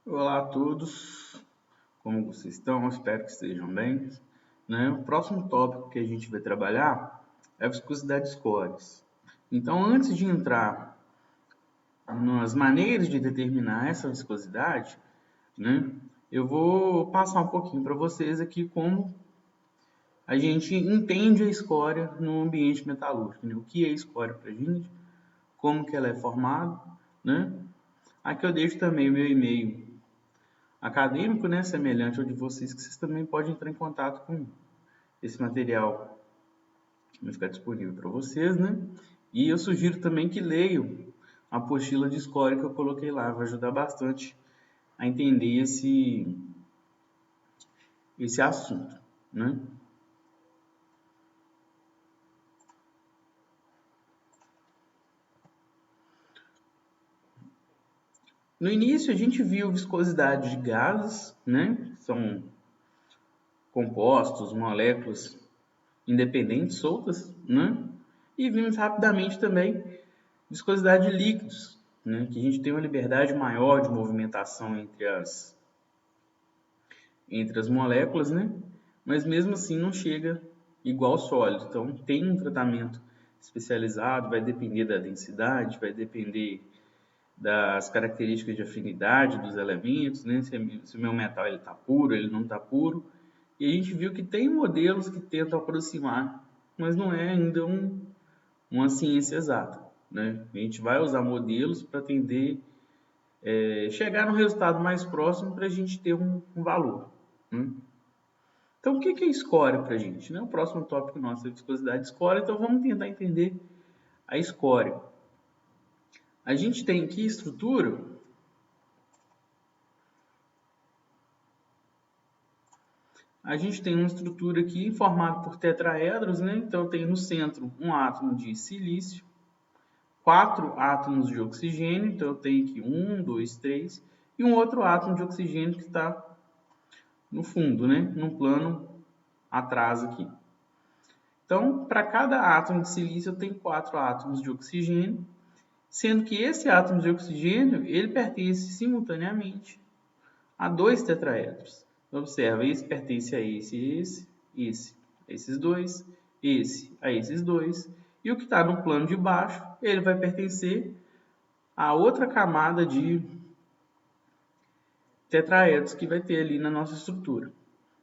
Olá a todos, como vocês estão? Espero que estejam bem. O próximo tópico que a gente vai trabalhar é a viscosidade de scores. Então, antes de entrar nas maneiras de determinar essa viscosidade, né, eu vou passar um pouquinho para vocês aqui como a gente entende a escória no ambiente metalúrgico, né? O que é escória para a gente, como que ela é formada, né? Aqui eu deixo também o meu e-mail acadêmico, né, semelhante ao de vocês, que vocês também podem entrar em contato com esse material. Vai ficar disponível para vocês, né? E eu sugiro também que leiam a apostila de escória que eu coloquei lá, vai ajudar bastante a entender esse assunto, né? No início a gente viu viscosidade de gases, né? São compostos, moléculas independentes, soltas, né? E vimos rapidamente também viscosidade de líquidos, né? Que a gente tem uma liberdade maior de movimentação entre as moléculas, né? Mas mesmo assim não chega igual ao sólido. Então tem um tratamento especializado, vai depender da densidade, vai depender das características de afinidade dos elementos, né? Se o meu metal está puro, ele não está puro. E a gente viu que tem modelos que tentam aproximar, mas não é ainda uma ciência exata, né? A gente vai usar modelos para atender chegar no resultado mais próximo para a gente ter um valor, né? Então, o que é escória para a gente, né? O próximo tópico nosso é a viscosidade de escória, então vamos tentar entender a escória. A gente tem aqui estrutura, a gente tem uma estrutura aqui formada por tetraedros, né? Então, eu tenho no centro um átomo de silício, 4 átomos de oxigênio, então eu tenho aqui 1, 2, 3, e um outro átomo de oxigênio que está no fundo, né? No plano atrás aqui. Então, para cada átomo de silício, eu tenho 4 átomos de oxigênio, sendo que esse átomo de oxigênio ele pertence simultaneamente a 2 tetraedros. Então, observa, esse pertence a esse, a esses dois, esse a esses dois, e o que está no plano de baixo, ele vai pertencer a outra camada de tetraedros que vai ter ali na nossa estrutura,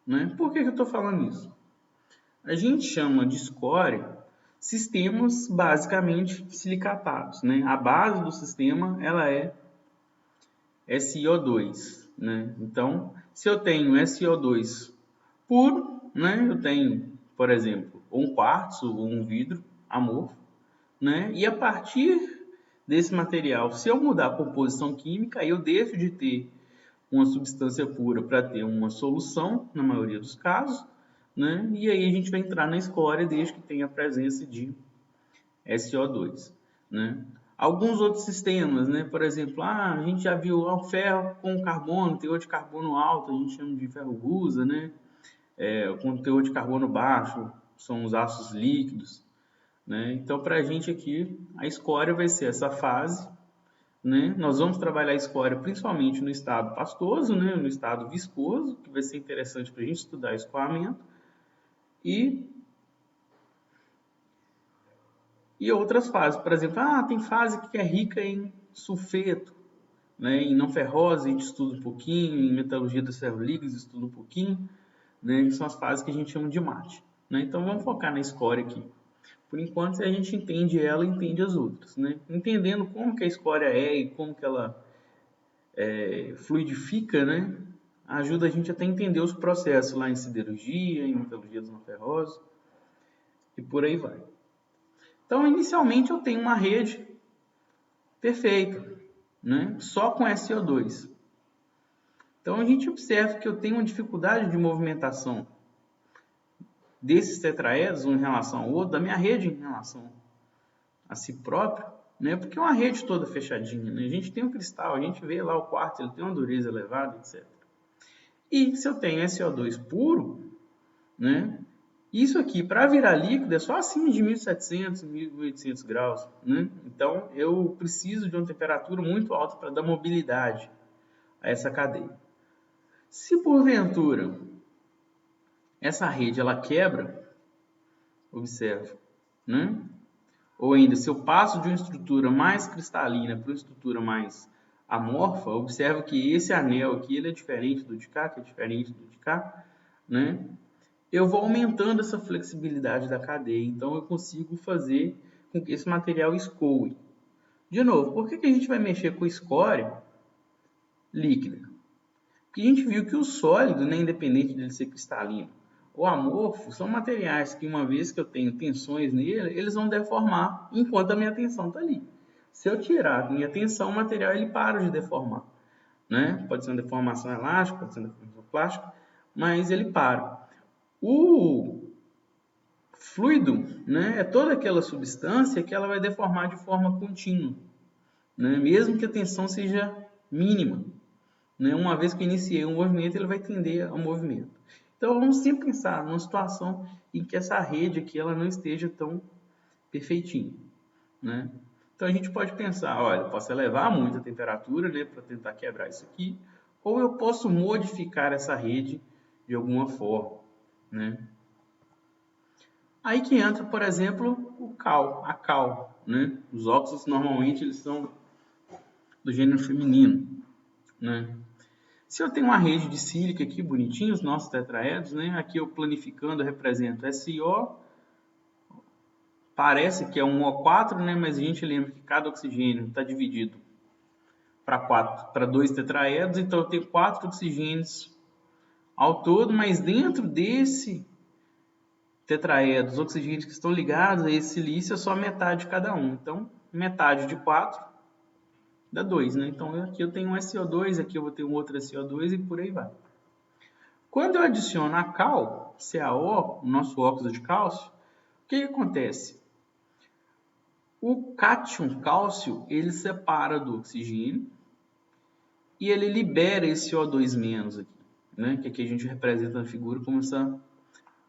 né? Por que eu estou falando isso? A gente chama de escória sistemas basicamente silicatados, né? A base do sistema ela é SiO2, né? Então, se eu tenho SiO2 puro, né? Eu tenho, por exemplo, um quartzo ou um vidro amorfo, né? E a partir desse material, se eu mudar a composição química, eu deixo de ter uma substância pura para ter uma solução, na maioria dos casos, né? E aí a gente vai entrar na escória desde que tenha a presença de SO2, né? Alguns outros sistemas, né? Por exemplo, a gente já viu o ferro com carbono, teor de carbono alto, a gente chama de ferro gusa, né? Com teor de carbono baixo, são os ácidos líquidos, né? Então, para a gente aqui, a escória vai ser essa fase, né? Nós vamos trabalhar a escória principalmente no estado pastoso, né? No estado viscoso, que vai ser interessante para a gente estudar escoamento, e outras fases. Por exemplo, tem fase que é rica em sulfeto, né? Em não ferrose a gente estuda um pouquinho, em metalurgia dos ferrolíquidos estuda um pouquinho, né? Que são as fases que a gente chama de mate, né? Então vamos focar na escória aqui. Por enquanto, se a gente entende ela, entende as outras, né? Entendendo como que a escória é e como que ela fluidifica, né? Ajuda a gente até a entender os processos lá em siderurgia, em metalurgia dos não ferrosos e por aí vai. Então, inicialmente eu tenho uma rede perfeita, né? Só com SO2. Então, a gente observa que eu tenho uma dificuldade de movimentação desses tetraedros um em relação ao outro, da minha rede em relação a si próprio, né? Porque é uma rede toda fechadinha, né? A gente tem um cristal, a gente vê lá o quartzo, ele tem uma dureza elevada, etc. E se eu tenho SO2 puro, né? Isso aqui, para virar líquido, é só acima de 1700, 1800 graus, né? Então, eu preciso de uma temperatura muito alta para dar mobilidade a essa cadeia. Se porventura essa rede ela quebra, observa, né? Ou ainda, se eu passo de uma estrutura mais cristalina para uma estrutura mais amorfa, observa que esse anel aqui ele é diferente do de cá, que é diferente do de cá, né? Eu vou aumentando essa flexibilidade da cadeia, então eu consigo fazer com que esse material escoe. De novo, por que a gente vai mexer com escória líquida? Porque a gente viu que o sólido, né, independente dele ser cristalino ou amorfo, são materiais que, uma vez que eu tenho tensões nele, eles vão deformar enquanto a minha tensão está ali. Se eu tirar a minha tensão, o material ele para de deformar, né? Pode ser uma deformação elástica, pode ser uma deformação plástica, mas ele para. O fluido, né, é toda aquela substância que ela vai deformar de forma contínua, né? Mesmo que a tensão seja mínima. Né? Uma vez que eu iniciei um movimento, ele vai tender ao movimento. Então, vamos sempre pensar numa situação em que essa rede aqui ela não esteja tão perfeitinha. Né? Então, a gente pode pensar, olha, eu posso elevar muito a temperatura, né, para tentar quebrar isso aqui, ou eu posso modificar essa rede de alguma forma. Né? Aí que entra, por exemplo, a cal. Né? Os óxidos, normalmente, eles são do gênero feminino. Né? Se eu tenho uma rede de sílica aqui, bonitinho, os nossos tetraedros, né? Aqui eu planificando, eu represento SiO. Parece que é um O4, né? Mas a gente lembra que cada oxigênio está dividido para 2 tetraedros. Então eu tenho 4 oxigênios ao todo, mas dentro desse tetraedro, os oxigênios que estão ligados a esse silício é só metade de cada um. Então, metade de 4 dá 2, né? Então aqui eu tenho um SiO2, aqui eu vou ter um outro SiO2 e por aí vai. Quando eu adiciono a cal, CaO, o nosso óxido de cálcio, o que acontece? O cátion cálcio, ele separa do oxigênio e ele libera esse O2- aqui, né? Que aqui a gente representa na figura como essa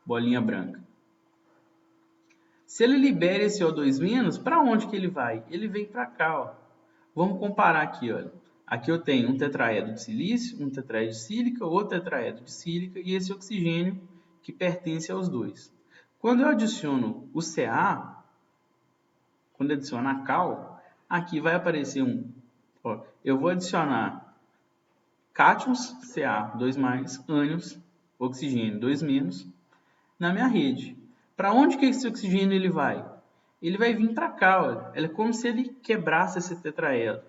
bolinha branca. Se ele libera esse O2-, para onde que ele vai? Ele vem para cá, ó. Vamos comparar aqui, olha. Aqui eu tenho um tetraedro de silício, um tetraedro de sílica, outro tetraedro de sílica e esse oxigênio que pertence aos dois. Quando eu adiciono o Ca, quando eu adiciono a cal, aqui vai aparecer eu vou adicionar cátions, Ca, 2+, ânions, oxigênio, 2-, na minha rede. Para onde que esse oxigênio ele vai? Ele vai vir para cá, olha. É como se ele quebrasse esse tetraedro.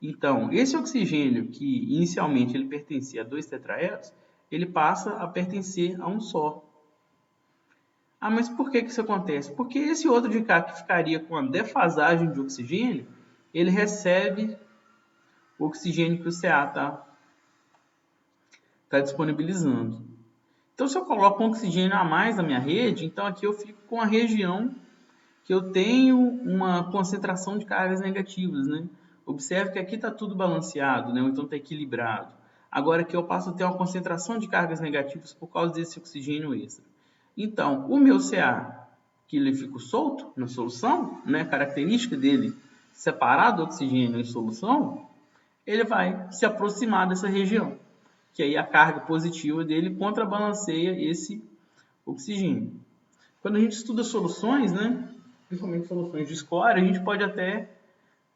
Então, esse oxigênio que inicialmente ele pertencia a 2 tetraedros, ele passa a pertencer a um só. Ah, mas por que isso acontece? Porque esse outro de cá que ficaria com a defasagem de oxigênio, ele recebe o oxigênio que o Ca tá disponibilizando. Então, se eu coloco um oxigênio a mais na minha rede, então aqui eu fico com a região que eu tenho uma concentração de cargas negativas, né? Observe que aqui está tudo balanceado, né? Ou então está equilibrado. Agora aqui eu passo a ter uma concentração de cargas negativas por causa desse oxigênio extra. Então, o meu Ca, que ele fica solto na solução, né? A característica dele separado do oxigênio em solução, ele vai se aproximar dessa região, que aí a carga positiva dele contrabalanceia esse oxigênio. Quando a gente estuda soluções, né? Principalmente soluções de escória, a gente pode até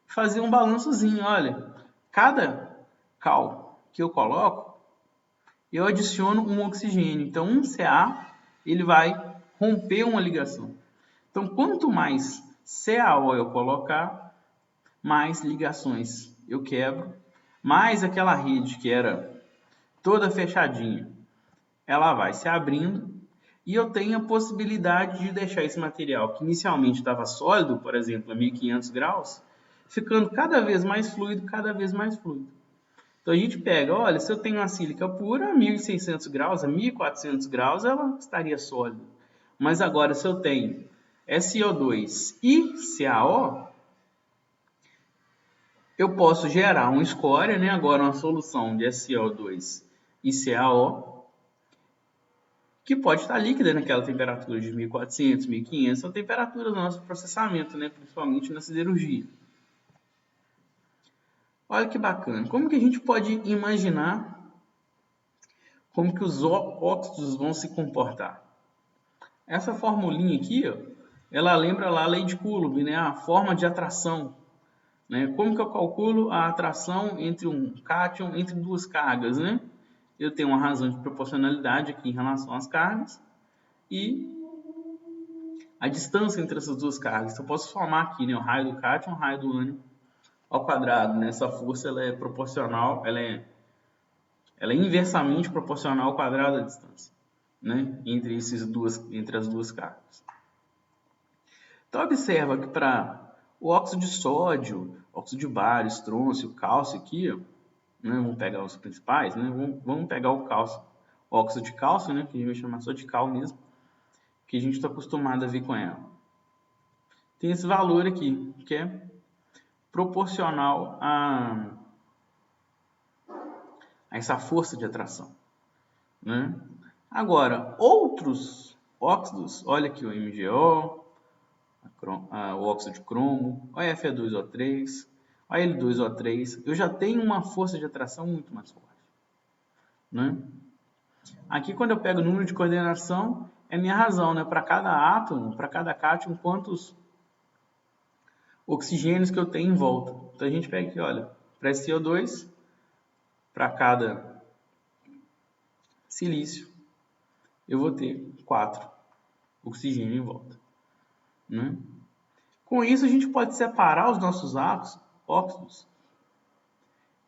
fazer um balançozinho. Olha, cada cal que eu coloco, eu adiciono um oxigênio. Então, um Ca, ele vai romper uma ligação. Então, quanto mais CaO eu colocar, mais ligações eu quebro, mais aquela rede que era toda fechadinha, ela vai se abrindo e eu tenho a possibilidade de deixar esse material que inicialmente estava sólido, por exemplo, a 1500 graus, ficando cada vez mais fluido, cada vez mais fluido. Então a gente pega, olha, se eu tenho uma sílica pura a 1600 graus, a 1400 graus, ela estaria sólida. Mas agora se eu tenho SiO2 e CaO, eu posso gerar uma escória, né? Agora uma solução de SiO2 e CaO, que pode estar líquida naquela temperatura de 1400, 1500, são temperaturas do nosso processamento, né? Principalmente na siderurgia. Olha que bacana. Como que a gente pode imaginar como que os óxidos vão se comportar? Essa formulinha aqui, ó, ela lembra lá a lei de Coulomb, né? A forma de atração. Né? Como que eu calculo a atração entre um cátion, entre duas cargas? Né? Eu tenho uma razão de proporcionalidade aqui em relação às cargas e a distância entre essas duas cargas. Então, eu posso somar aqui, né? O raio do cátion, o raio do ânion ao quadrado. Né? Essa força ela é proporcional, ela é inversamente proporcional ao quadrado da distância, né? entre as duas cargas. Então, observa que para o óxido de sódio, óxido de bário, estrôncio, cálcio aqui, ó, né? Vamos pegar os principais, né? Vamos pegar o cálcio, o óxido de cálcio, né? Que a gente vai chamar só de cal mesmo, que a gente está acostumado a ver com ela. Tem esse valor aqui, que é proporcional a essa força de atração, né? Agora, outros óxidos, olha aqui o MgO, o óxido de cromo, o Fe2O3, o Al2O3, eu já tenho uma força de atração muito mais forte, né? Aqui, quando eu pego o número de coordenação, é minha razão, né? Para cada átomo, para cada cátion, quantos oxigênios que eu tenho em volta. Então, a gente pega aqui, olha, para CO2, para cada silício, eu vou ter 4 oxigênios em volta, né? Com isso, a gente pode separar os nossos óxidos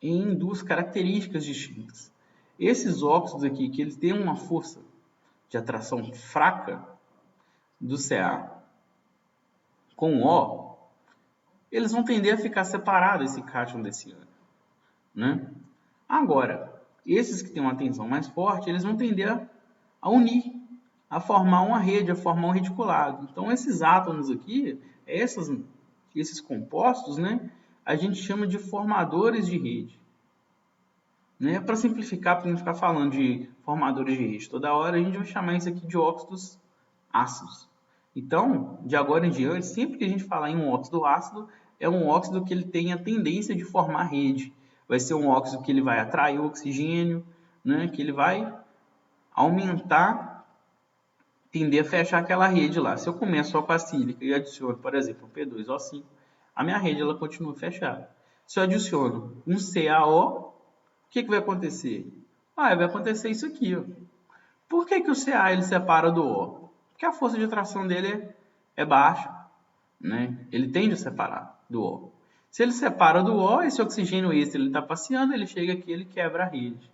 em duas características distintas. Esses óxidos aqui, que eles têm uma força de atração fraca do Ca com O, eles vão tender a ficar separados, esse cátion desse ânion, né? Agora, esses que têm uma tensão mais forte, eles vão tender a unir, a formar uma rede, a formar um reticulado. Então, esses átomos aqui, esses compostos, né, a gente chama de formadores de rede. Né? Para simplificar, para não ficar falando de formadores de rede toda hora, a gente vai chamar isso aqui de óxidos ácidos. Então, de agora em diante, sempre que a gente falar em um óxido ácido, é um óxido que ele tem a tendência de formar rede. Vai ser um óxido que ele vai atrair o oxigênio, né? Que ele vai aumentar, tender a fechar aquela rede lá. Se eu começo só com a sílica e adiciono, por exemplo, um P2O5, a minha rede ela continua fechada. Se eu adiciono um CaO, o que vai acontecer? Vai acontecer isso aqui. Ó. Por que o Ca ele separa do O? Porque a força de atração dele é baixa. Né? Ele tende a separar do O. Se ele separa do O, esse oxigênio extra está passeando, ele chega aqui e ele quebra a rede.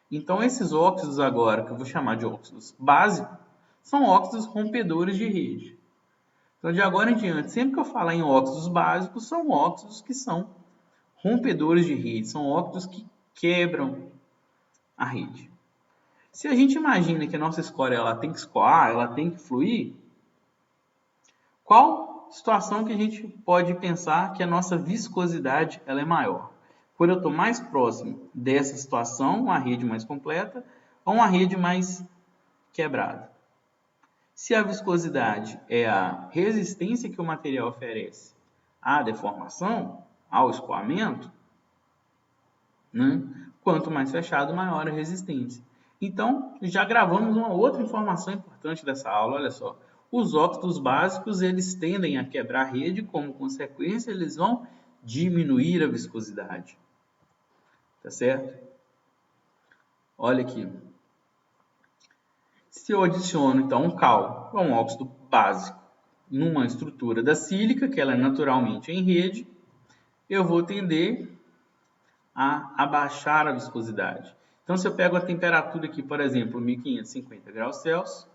Então, esses óxidos agora, que eu vou chamar de óxidos básicos, são óxidos rompedores de rede. Então, de agora em diante, sempre que eu falar em óxidos básicos, são óxidos que são rompedores de rede, são óxidos que quebram a rede. Se a gente imagina que a nossa escória ela tem que escoar, ela tem que fluir, qual situação que a gente pode pensar que a nossa viscosidade ela é maior? Quando eu estou mais próximo dessa situação, uma rede mais completa, ou uma rede mais quebrada? Se a viscosidade é a resistência que o material oferece à deformação, ao escoamento, né? Quanto mais fechado, maior a resistência. Então, já gravamos uma outra informação importante dessa aula, olha só. Os óxidos básicos, eles tendem a quebrar a rede, como consequência, eles vão diminuir a viscosidade. Tá certo? Olha aqui. Se eu adiciono, então, um cal, um óxido básico, numa estrutura da sílica, que ela é naturalmente em rede, eu vou tender a abaixar a viscosidade. Então, se eu pego a temperatura aqui, por exemplo, 1550 graus Celsius,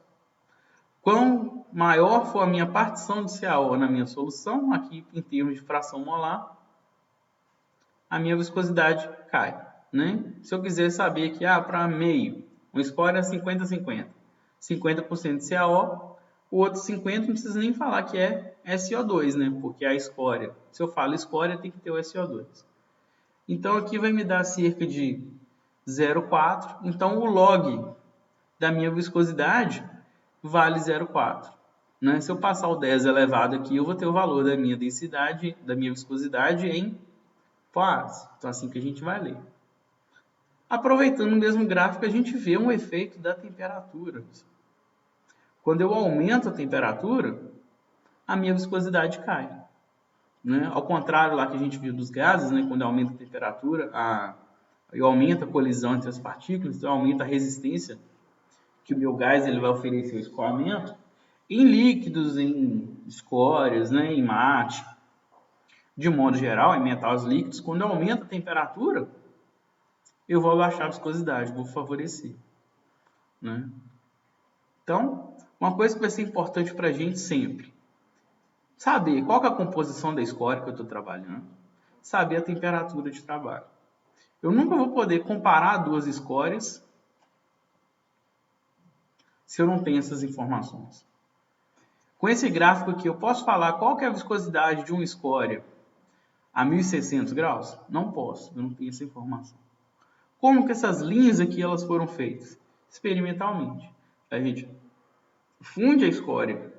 quanto maior for a minha partição de CaO na minha solução, aqui em termos de fração molar, a minha viscosidade cai. Né? Se eu quiser saber que para meio, uma escória é 50-50, 50% de CaO, o outro 50% não precisa nem falar que é SO2, né? Porque a escória, se eu falo escória, tem que ter o SO2. Então, aqui vai me dar cerca de 0,4. Então, o log da minha viscosidade vale 0,4. Né? Se eu passar o 10 elevado aqui, eu vou ter o valor da minha densidade, da minha viscosidade em Fácil. Então, assim que a gente vai ler. Aproveitando o mesmo gráfico, a gente vê um efeito da temperatura. Quando eu aumento a temperatura, a minha viscosidade cai. Né? Ao contrário lá que a gente viu dos gases, né? Quando aumenta a temperatura, eu aumento a colisão entre as partículas, então aumenta a resistência que o meu gás ele vai oferecer ao escoamento. Em líquidos, em escórias, né? Em mate, de modo geral, em metais líquidos, quando eu aumento a temperatura, eu vou abaixar a viscosidade, vou favorecer. Né? Então, uma coisa que vai ser importante para a gente sempre, saber qual que é a composição da escória que eu estou trabalhando, saber a temperatura de trabalho. Eu nunca vou poder comparar duas escórias se eu não tenho essas informações. Com esse gráfico aqui, eu posso falar qual que é a viscosidade de uma escória a 1600 graus? Não posso, eu não tenho essa informação. Como que essas linhas aqui elas foram feitas? Experimentalmente. A gente funde a escória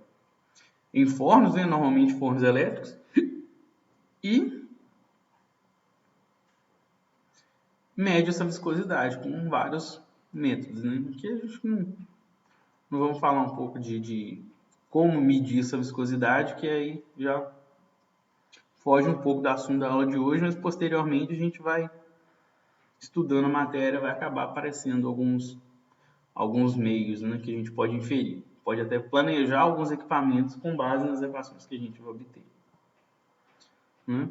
em fornos, né, normalmente fornos elétricos, e mede essa viscosidade com vários métodos. Né? Aqui a gente não vamos falar um pouco de como medir essa viscosidade, que aí já foge um pouco do assunto da aula de hoje, mas posteriormente a gente vai estudando a matéria, vai acabar aparecendo alguns meios, né, que a gente pode inferir. Pode até planejar alguns equipamentos com base nas equações que a gente vai obter. Né?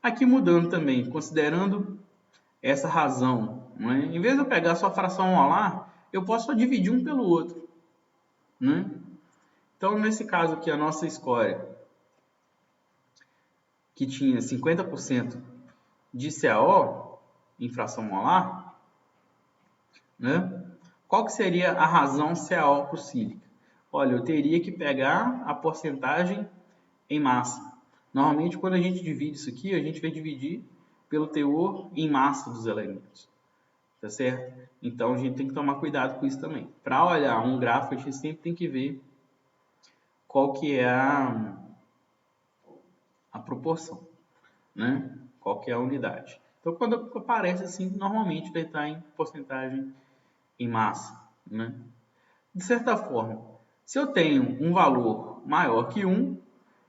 Aqui mudando também, considerando essa razão, né? Em vez de eu pegar só a fração molar, eu posso só dividir um pelo outro. Né? Então, nesse caso aqui, a nossa escória, que tinha 50% de CaO em fração molar, né? Qual que seria a razão CaO por sílica? Olha, eu teria que pegar a porcentagem em massa. Normalmente, quando a gente divide isso aqui, a gente vai dividir pelo teor em massa dos elementos. Tá certo? Então, a gente tem que tomar cuidado com isso também. Para olhar um gráfico, a gente sempre tem que ver qual que é a proporção, né? Qual que é a unidade. Então, quando aparece assim, normalmente vai estar em porcentagem em massa, né? De certa forma, se eu tenho um valor maior que 1,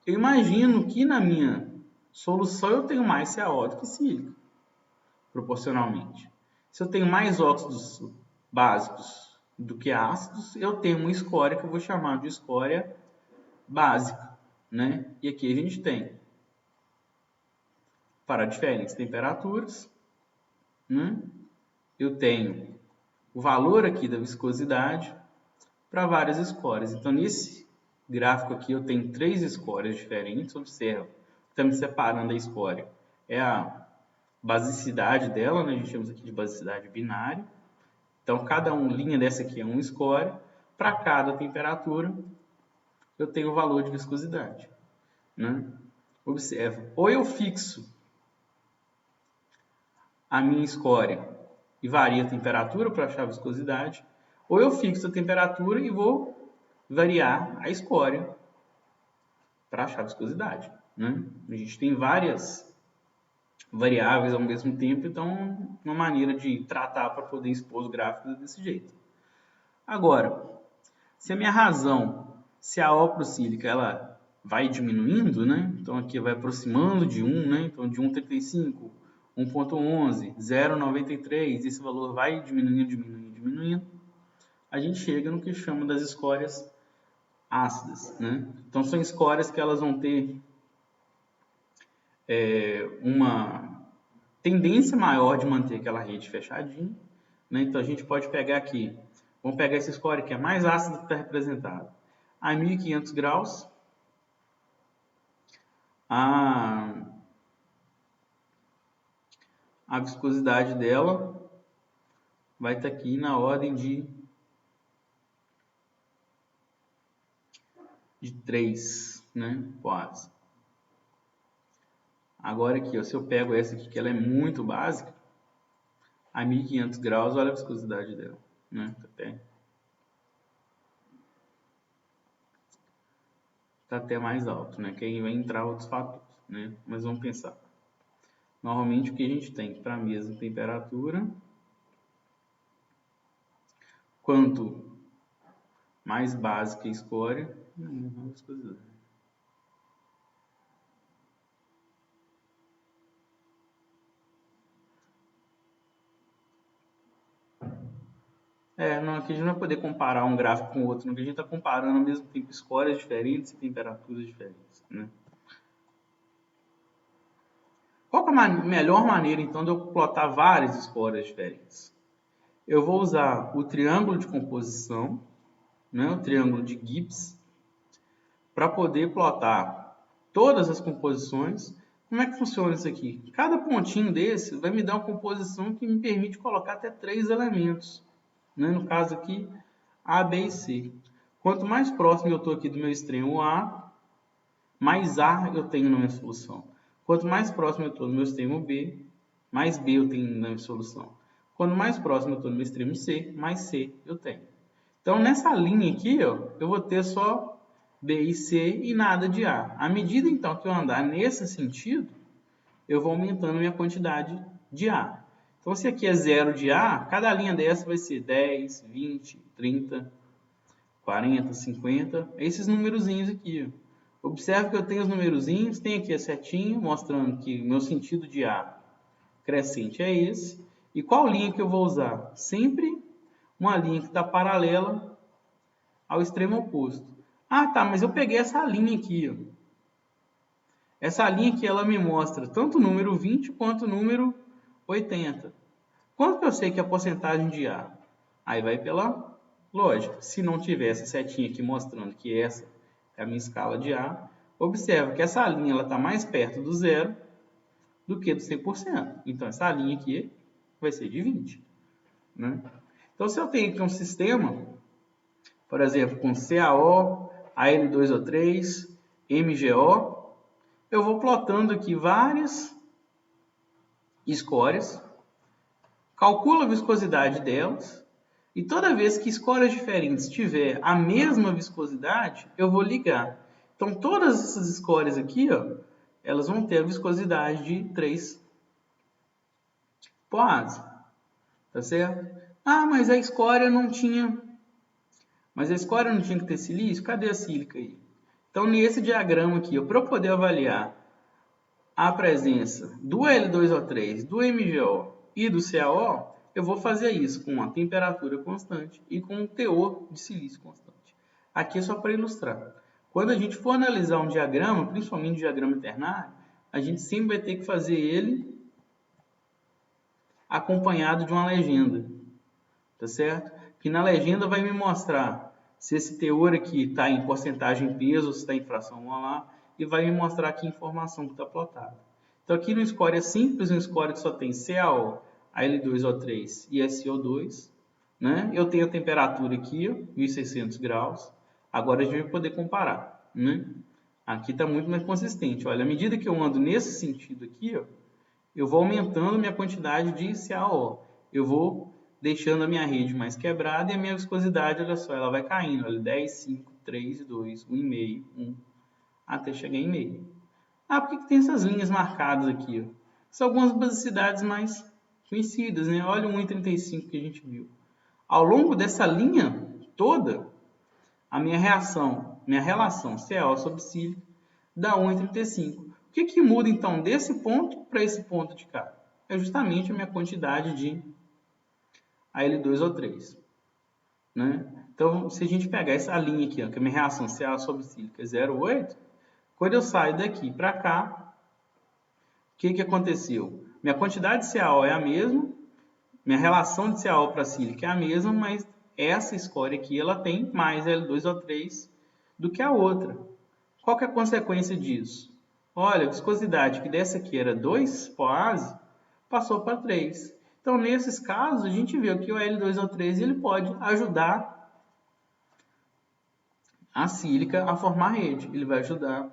eu imagino que na minha solução eu tenho mais CaO do que sílica, proporcionalmente. Se eu tenho mais óxidos básicos do que ácidos, eu tenho uma escória que eu vou chamar de escória básica, né? E aqui a gente tem para diferentes temperaturas, né? Eu tenho o valor aqui da viscosidade para várias escórias. Então, nesse gráfico aqui, eu tenho 3 escórias diferentes. Observa, estamos separando a escória. É a basicidade dela, né? A gente chama aqui de basicidade binária. Então, cada linha dessa aqui é uma escória. Para cada temperatura, eu tenho o valor de viscosidade. Né? Observa, ou eu fixo a minha escória e varia a temperatura para achar a viscosidade, ou eu fixo a temperatura e vou variar a escória para achar a viscosidade. Né? A gente tem várias variáveis ao mesmo tempo, então uma maneira de tratar para poder expor os gráficos é desse jeito. Agora, se a minha razão, se a O sílica ela vai diminuindo, né? Então aqui vai aproximando de 1, né? Então de 1,35, 1,11, 0,93, esse valor vai diminuindo, a gente chega no que chama das escórias ácidas, né? Então são escórias que elas vão ter uma tendência maior de manter aquela rede fechadinha, né? Então a gente pode pegar aqui, vamos pegar essa escória que é mais ácida que está representada, a 1500 graus, a viscosidade dela vai estar aqui na ordem de 3, né? Quase. Agora aqui, ó, se eu pego essa aqui, que ela é muito básica, a 1500 graus, olha a viscosidade dela, né? Tá até mais alto, né? Que aí vai entrar outros fatores, né? Mas vamos pensar. Normalmente o que a gente tem para a mesma temperatura, quanto mais básica a escória, mais viscosidade. Não, aqui a gente não vai poder comparar um gráfico com o outro, porque a gente está comparando ao mesmo tempo escórias diferentes e temperaturas diferentes, né? Qual que é a melhor maneira, então, de eu plotar várias escórias diferentes? Eu vou usar o triângulo de composição, né, o triângulo de Gibbs, para poder plotar todas as composições. Como é que funciona isso aqui? Cada pontinho desse vai me dar uma composição que me permite colocar até 3 elementos, né? No caso aqui, A, B e C. Quanto mais próximo eu estou aqui do meu extremo A, mais A eu tenho na minha solução. Quanto mais próximo eu estou do meu extremo B, mais B eu tenho na minha solução. Quanto mais próximo eu estou do meu extremo C, mais C eu tenho. Então, nessa linha aqui, ó, eu vou ter só B e C e nada de A. À medida, então, que eu andar nesse sentido, eu vou aumentando minha quantidade de A. Então, se aqui é 0 de A, cada linha dessa vai ser 10, 20, 30, 40, 50, esses numerozinhos aqui. Observe que eu tenho os numerozinhos, tem aqui a setinha, mostrando que o meu sentido de A crescente é esse. E qual linha que eu vou usar? Sempre uma linha que está paralela ao extremo oposto. Ah, tá, mas eu peguei essa linha aqui. Ó. Essa linha aqui, ela me mostra tanto o número 20 quanto o número 80. Quanto que eu sei que é a porcentagem de A? Aí vai pela lógica. Se não tiver essa setinha aqui mostrando que essa é a minha escala de A, observa que essa linha está mais perto do zero do que do 100%. Então, essa linha aqui vai ser de 20. Né? Então, se eu tenho aqui um sistema, por exemplo, com CaO, Al2O3, MgO, eu vou plotando aqui várias escórias, calculo a viscosidade delas, e toda vez que escórias diferentes tiver a mesma viscosidade, eu vou ligar. Então, todas essas escórias aqui, ó, elas vão ter a viscosidade de 3 POAs. Tá certo? Ah, mas a escória não tinha... Mas a escória não tinha que ter silício? Cadê a sílica aí? Então, nesse diagrama aqui, para eu poder avaliar a presença do L2O3, do MgO e do CaO, eu vou fazer isso com a temperatura constante e com o teor de silício constante. Aqui é só para ilustrar. Quando a gente for analisar um diagrama, principalmente um diagrama ternário, a gente sempre vai ter que fazer ele acompanhado de uma legenda. Tá certo? Que na legenda vai me mostrar se esse teor aqui está em porcentagem peso, se está em fração molar, e vai me mostrar aqui a informação que está plotada. Então aqui no score é simples, um score que só tem CaO, Al2O3 e SO2. Né? Eu tenho a temperatura aqui, 1600 graus. Agora a gente vai poder comparar. Né? Aqui está muito mais consistente. Olha, à medida que eu ando nesse sentido aqui, ó, eu vou aumentando minha quantidade de CaO. Eu vou deixando a minha rede mais quebrada e a minha viscosidade, olha só, ela vai caindo. Olha, 10, 5, 3, 2, 1,5, 1, até chegar em meio. Ah, por que tem essas linhas marcadas aqui? Ó? São algumas basicidades mais conhecidas, né? Olha o 1,35 que a gente viu. Ao longo dessa linha toda, a minha relação CaO sobre sílica dá 1,35. O que muda, então, desse ponto para esse ponto de cá? É justamente a minha quantidade de Al2O3. Né? Então, se a gente pegar essa linha aqui, ó, que é a minha reação CaO sobre sílica é 0,8, quando eu saio daqui para cá, o que aconteceu? Minha quantidade de CaO é a mesma, minha relação de CaO para sílica é a mesma, mas essa escória aqui ela tem mais Al2O3 do que a outra. Qual que é a consequência disso? Olha, a viscosidade que dessa aqui era 2 POAs, passou para 3. Então, nesses casos, a gente viu que o Al2O3 ele pode ajudar a sílica a formar rede. Ele vai ajudar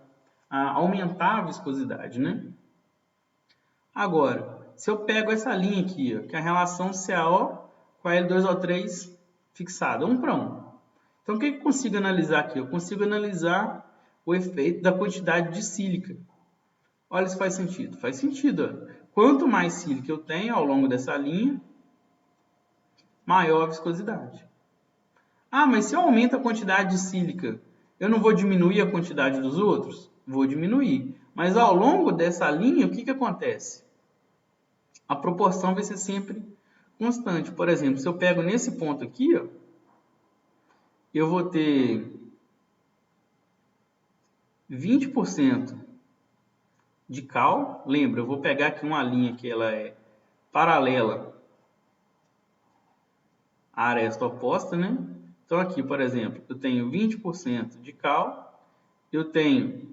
a aumentar a viscosidade, né? Agora, se eu pego essa linha aqui, ó, que é a relação CaO com a L2O3 fixada, 1 para 1. Então, o que eu consigo analisar aqui? Eu consigo analisar o efeito da quantidade de sílica. Olha se faz sentido. Faz sentido. Ó. Quanto mais sílica eu tenho ao longo dessa linha, maior a viscosidade. Ah, mas se eu aumento a quantidade de sílica, eu não vou diminuir a quantidade dos outros? Vou diminuir. Mas ao longo dessa linha, o que acontece? A proporção vai ser sempre constante. Por exemplo, se eu pego nesse ponto aqui, ó, eu vou ter 20% de cal. Lembra, eu vou pegar aqui uma linha que ela é paralela à aresta oposta, né? Então aqui, por exemplo, eu tenho 20% de cal, eu tenho...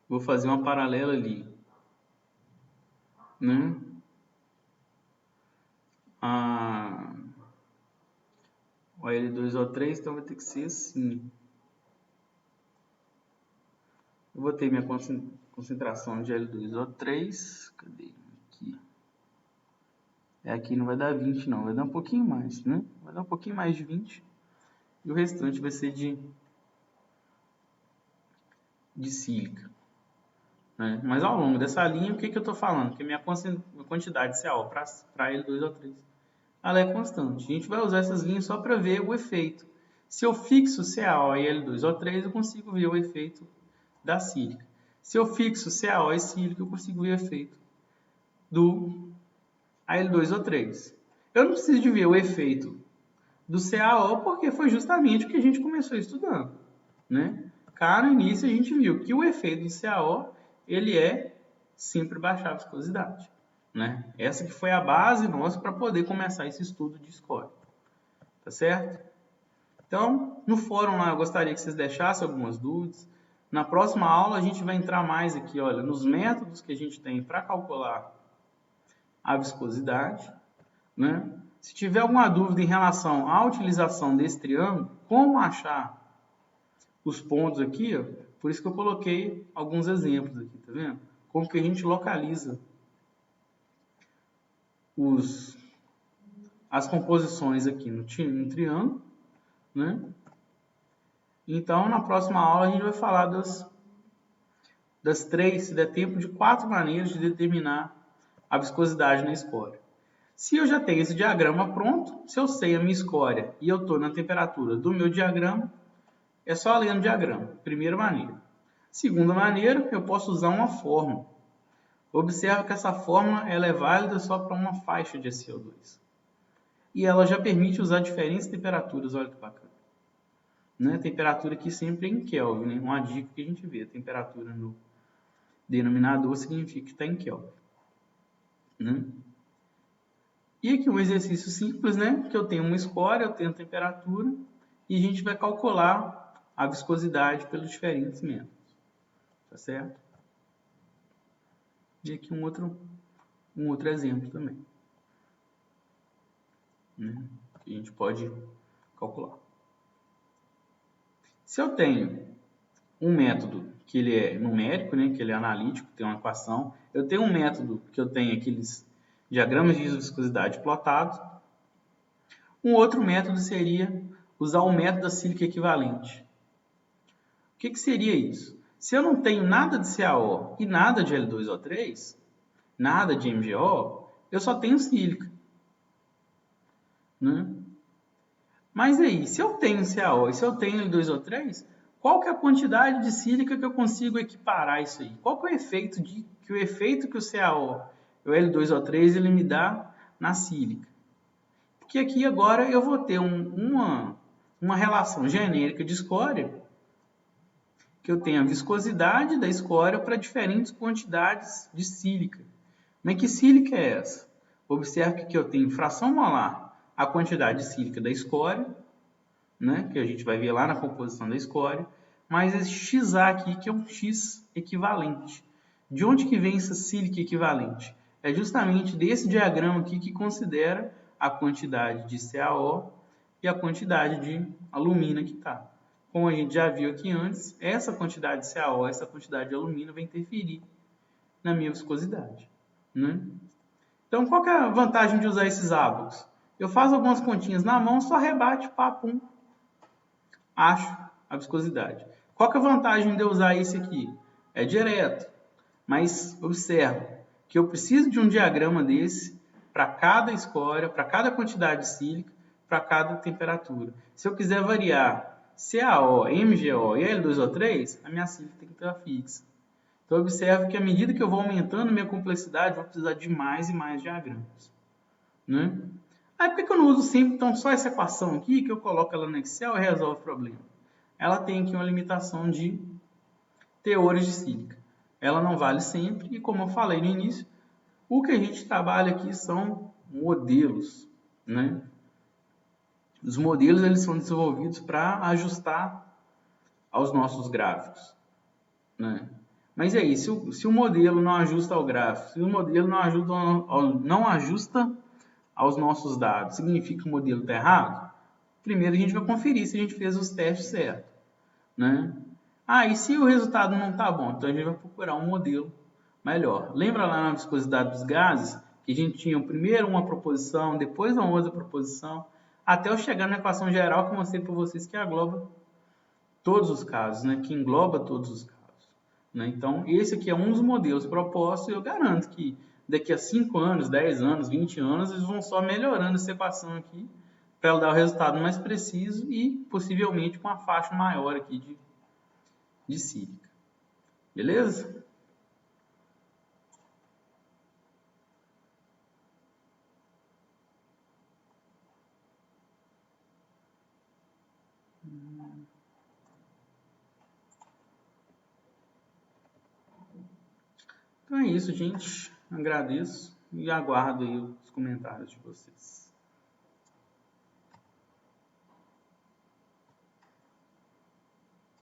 Vou fazer uma paralela ali, né? O L2O3, então vai ter que ser assim. Eu vou ter minha concentração de L2O3. Cadê? Aqui. Aqui não vai dar 20 não, vai dar um pouquinho mais, né? Vai dar um pouquinho mais de 20. E o restante vai ser de sílica. Né? Mas ao longo dessa linha, o que eu estou falando? Que minha quantidade de CaO para L2O3, ela é constante. A gente vai usar essas linhas só para ver o efeito. Se eu fixo CaO e L2O3, eu consigo ver o efeito da sílica. Se eu fixo CaO e sílica, eu consigo ver o efeito do L2O3. Eu não preciso de ver o efeito do CaO, porque foi justamente o que a gente começou estudando, né? Cá no início a gente viu que o efeito do CaO, ele é sempre baixar a viscosidade, né? Essa que foi a base nossa para poder começar esse estudo de score, tá certo? Então, no fórum lá eu gostaria que vocês deixassem algumas dúvidas. Na próxima aula a gente vai entrar mais aqui, olha, nos métodos que a gente tem para calcular a viscosidade, né? Se tiver alguma dúvida em relação à utilização desse triângulo, como achar os pontos aqui, ó, por isso que eu coloquei alguns exemplos aqui, tá vendo? Como que a gente localiza as composições aqui no triângulo, né? Então, na próxima aula a gente vai falar das 3, se der tempo, de 4 maneiras de determinar a viscosidade na escória. Se eu já tenho esse diagrama pronto, se eu sei a minha escória e eu estou na temperatura do meu diagrama, é só ler no diagrama. Primeira maneira. Segunda maneira, eu posso usar uma fórmula. Observe que essa fórmula ela é válida só para uma faixa de CO2. E ela já permite usar diferentes temperaturas. Olha que bacana. Né? Temperatura aqui sempre em Kelvin. Né? Uma dica que a gente vê. A temperatura no denominador significa que está em Kelvin. Né? E aqui um exercício simples, né? Que eu tenho uma escória, eu tenho temperatura e a gente vai calcular a viscosidade pelos diferentes métodos. Tá certo? E aqui um outro exemplo também, né? Que a gente pode calcular. Se eu tenho um método que ele é numérico, né? Que ele é analítico, tem uma equação. Eu tenho um método que eu tenho aqueles diagramas de viscosidade plotados. Um outro método seria usar o método da sílica equivalente. O que seria isso? Se eu não tenho nada de CaO e nada de L2O3, nada de MgO, eu só tenho sílica. Né? Mas aí, se eu tenho CaO e se eu tenho L2O3, qual que é a quantidade de sílica que eu consigo equiparar isso aí? Qual que é o efeito que o CaO e o L2O3 ele me dá na sílica? Porque aqui agora eu vou ter uma relação genérica de escória, que eu tenho a viscosidade da escória para diferentes quantidades de sílica. Mas que sílica é essa? Observe que eu tenho fração molar, a quantidade de sílica da escória, né, que a gente vai ver lá na composição da escória, mas esse XA aqui, que é um X equivalente. De onde que vem essa sílica equivalente? É justamente desse diagrama aqui que considera a quantidade de CaO e a quantidade de alumina que está. Como a gente já viu aqui antes, essa quantidade de CaO, essa quantidade de alumina vai interferir na minha viscosidade. Né? Então, qual que é a vantagem de usar esses ábacos? Eu faço algumas continhas na mão, só rebate, papum, acho a viscosidade. Qual que é a vantagem de eu usar esse aqui? É direto. Mas observa que eu preciso de um diagrama desse para cada escória, para cada quantidade de sílica, para cada temperatura. Se eu quiser variar CaO, MgO e L2O3, a minha sílica tem que estar fixa. Então, observe que à medida que eu vou aumentando minha complexidade, eu vou precisar de mais e mais diagramas. Né? Aí, por que eu não uso sempre então, só essa equação aqui, que eu coloco ela no Excel e resolve o problema? Ela tem aqui uma limitação de teores de sílica. Ela não vale sempre e, como eu falei no início, o que a gente trabalha aqui são modelos. Né? Os modelos eles são desenvolvidos para ajustar aos nossos gráficos. Né? Mas é isso, se o modelo não ajusta ao gráfico, se o modelo não ajusta aos nossos dados, significa que o modelo está errado? Primeiro a gente vai conferir se a gente fez os testes certos. Né? E se o resultado não está bom? Então a gente vai procurar um modelo melhor. Lembra lá na viscosidade dos gases que a gente tinha primeiro uma proposição, depois uma outra proposição, até eu chegar na equação geral que eu mostrei para vocês que engloba todos os casos, né? Que engloba todos os casos. Né? Então, esse aqui é um dos modelos propostos e eu garanto que daqui a 5 anos, 10 anos, 20 anos, eles vão só melhorando essa equação aqui para ela dar o resultado mais preciso e possivelmente com a faixa maior aqui de sílica. Beleza? Então é isso, gente. Agradeço e aguardo aí os comentários de vocês.